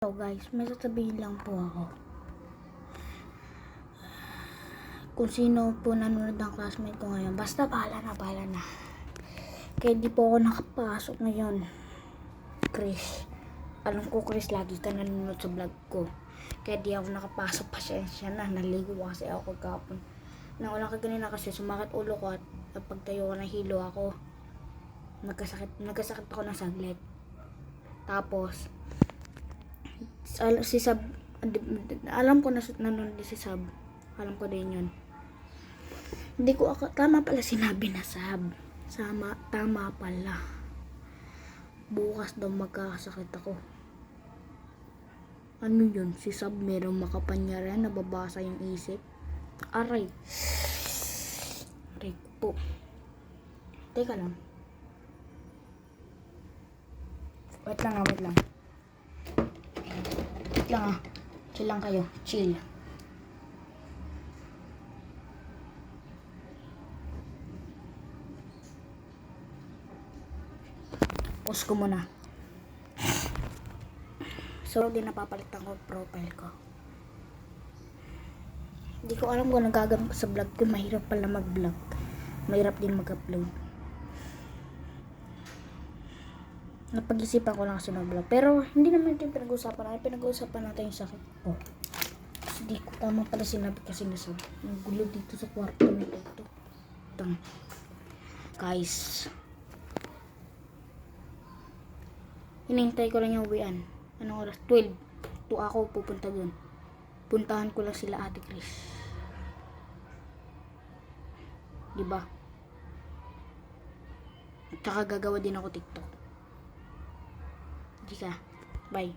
So guys, may sasabihin lang po ako. Kung sino po nanonood ng classmate ko ngayon, basta bahala na. Kaya di po ako nakapasok ngayon. Chris, alam ko Chris, lagi ka nanonood sa vlog ko. Kaya di ako nakapasok, pasensya na. Naligo kasi ako kagapon. Naulang ka ganina kasi sumakit ulo ko at pagtayo ko ng hilo ako. Nagkasakit ako ng saglit. Tapos, si Sab, alam ko na nanonood si Sab. Alam ko din yun. Hindi ko tama pala sinabi na Sab. Tama pala. Bukas daw magkakasakit ako. Ano yun? Si Sab merong makapangyarihan, nababasa yung isip. Aray. Aray po. Teka lang. Wait lang. Wait lang Chill lang kayo. Chill. Pause ko muna. So, din napapalitan ko profile ko. Hindi ko alam kung nagagamit ko sa vlog ko. Mahirap pala mag-vlog. Mahirap din mag-upload. Napag-isipan ko lang kasi mag-vlog. Pero, hindi naman ito yung pinag-uusapan natin. Pinag-uusapan natin yung sakit ko. Kasi di ko tama pala sinabi kasi nasab. Ang gulo dito sa kwarto nito. Guys. Hinihintay ko lang yung uwian. Anong oras? 12. To ako pupunta dun. Puntahan ko lang sila Ate Chris. Diba? At saka gagawa din ako TikTok. Di ka. Bye.